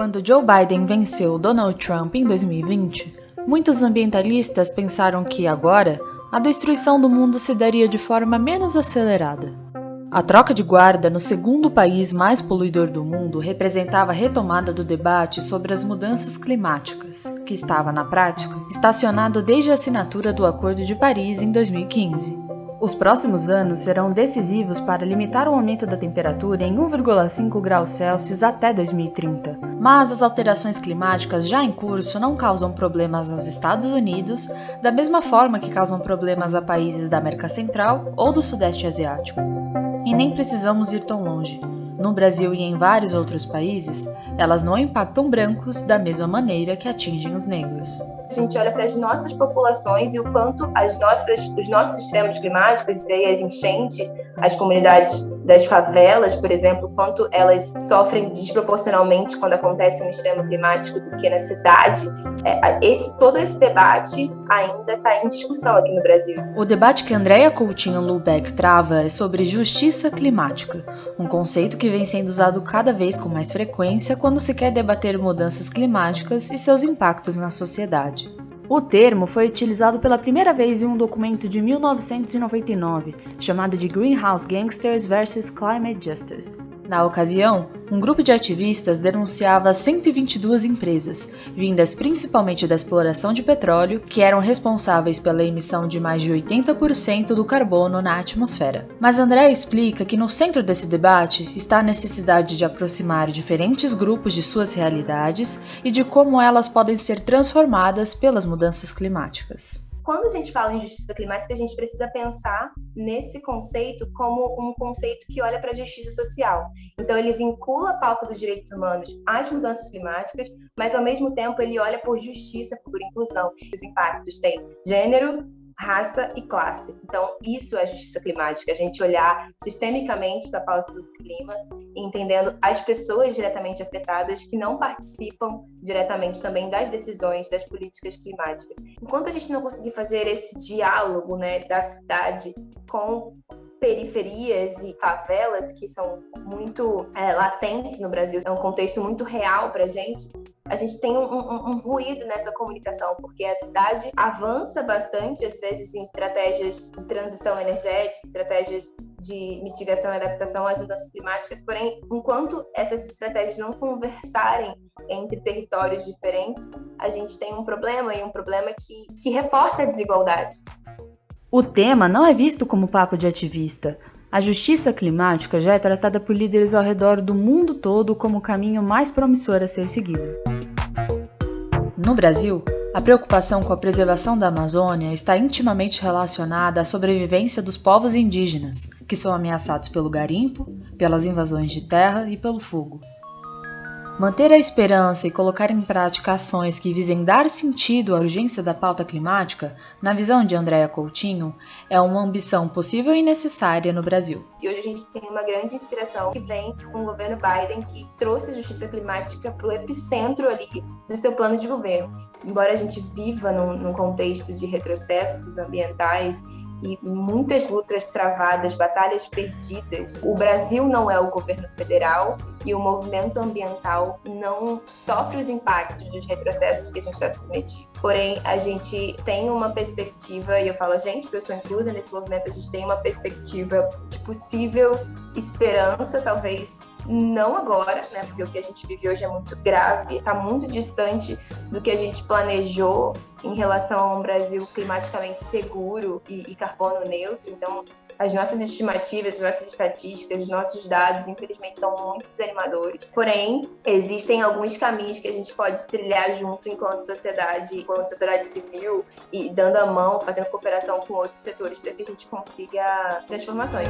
quando Joe Biden venceu Donald Trump em 2020, muitos ambientalistas pensaram que, agora, a destruição do mundo se daria de forma menos acelerada. A troca de guarda no segundo país mais poluidor do mundo representava a retomada do debate sobre as mudanças climáticas, que estava, na prática, estacionado desde a assinatura do Acordo de Paris em 2015. Os próximos anos serão decisivos para limitar o aumento da temperatura em 1,5 graus Celsius até 2030. Mas as alterações climáticas já em curso não causam problemas aos Estados Unidos, da mesma forma que causam problemas a países da América Central ou do Sudeste Asiático. E nem precisamos ir tão longe. No Brasil e em vários outros países, elas não impactam brancos da mesma maneira que atingem os negros. A gente olha para as nossas populações e o quanto os nossos extremos climáticos, e aí as enchentes, as comunidades das favelas, por exemplo, quanto elas sofrem desproporcionalmente quando acontece um extremo climático do que na cidade. Todo esse debate ainda está em discussão aqui no Brasil. O debate que Andréa Coutinho Lubeck trava é sobre justiça climática, um conceito que vem sendo usado cada vez com mais frequência quando se quer debater mudanças climáticas e seus impactos na sociedade. O termo foi utilizado pela primeira vez em um documento de 1999, chamado de Greenhouse Gangsters vs. Climate Justice. Na ocasião, um grupo de ativistas denunciava 122 empresas, vindas principalmente da exploração de petróleo, que eram responsáveis pela emissão de mais de 80% do carbono na atmosfera. Mas André explica que no centro desse debate está a necessidade de aproximar diferentes grupos de suas realidades e de como elas podem ser transformadas pelas mudanças climáticas. Quando a gente fala em justiça climática, a gente precisa pensar nesse conceito como um conceito que olha para a justiça social. Então, ele vincula a pauta dos direitos humanos às mudanças climáticas, mas, ao mesmo tempo, ele olha por justiça, por inclusão. Os impactos têm gênero, raça e classe. Então, isso é justiça climática, a gente olhar sistemicamente para a pauta do clima, entendendo as pessoas diretamente afetadas que não participam diretamente também das decisões, das políticas climáticas. Enquanto a gente não conseguir fazer esse diálogo, da cidade com periferias e favelas que são muito latentes no Brasil, é um contexto muito real para a gente tem um ruído nessa comunicação, porque a cidade avança bastante, às vezes, em estratégias de transição energética, estratégias de mitigação e adaptação às mudanças climáticas, porém, enquanto essas estratégias não conversarem entre territórios diferentes, a gente tem um problema, e um problema que reforça a desigualdade. O tema não é visto como papo de ativista. A justiça climática já é tratada por líderes ao redor do mundo todo como o caminho mais promissor a ser seguido. No Brasil, a preocupação com a preservação da Amazônia está intimamente relacionada à sobrevivência dos povos indígenas, que são ameaçados pelo garimpo, pelas invasões de terra e pelo fogo. Manter a esperança e colocar em prática ações que visem dar sentido à urgência da pauta climática, na visão de Andréa Coutinho, é uma ambição possível e necessária no Brasil. E hoje a gente tem uma grande inspiração que vem com o governo Biden, que trouxe a justiça climática para o epicentro ali do seu plano de governo. Embora a gente viva num contexto de retrocessos ambientais e muitas lutas travadas, batalhas perdidas, o Brasil não é o governo federal e o movimento ambiental não sofre os impactos dos retrocessos que a gente está submetido. Porém, a gente tem uma perspectiva, e eu falo a gente, porque eu estou inclusa nesse movimento, a gente tem uma perspectiva de possível esperança, talvez não agora, porque o que a gente vive hoje é muito grave, está muito distante do que a gente planejou em relação a um Brasil climaticamente seguro e carbono neutro. Então, as nossas estimativas, as nossas estatísticas, os nossos dados, infelizmente, são muito desanimadores. Porém, existem alguns caminhos que a gente pode trilhar junto enquanto sociedade civil, e dando a mão, fazendo cooperação com outros setores para que a gente consiga transformações.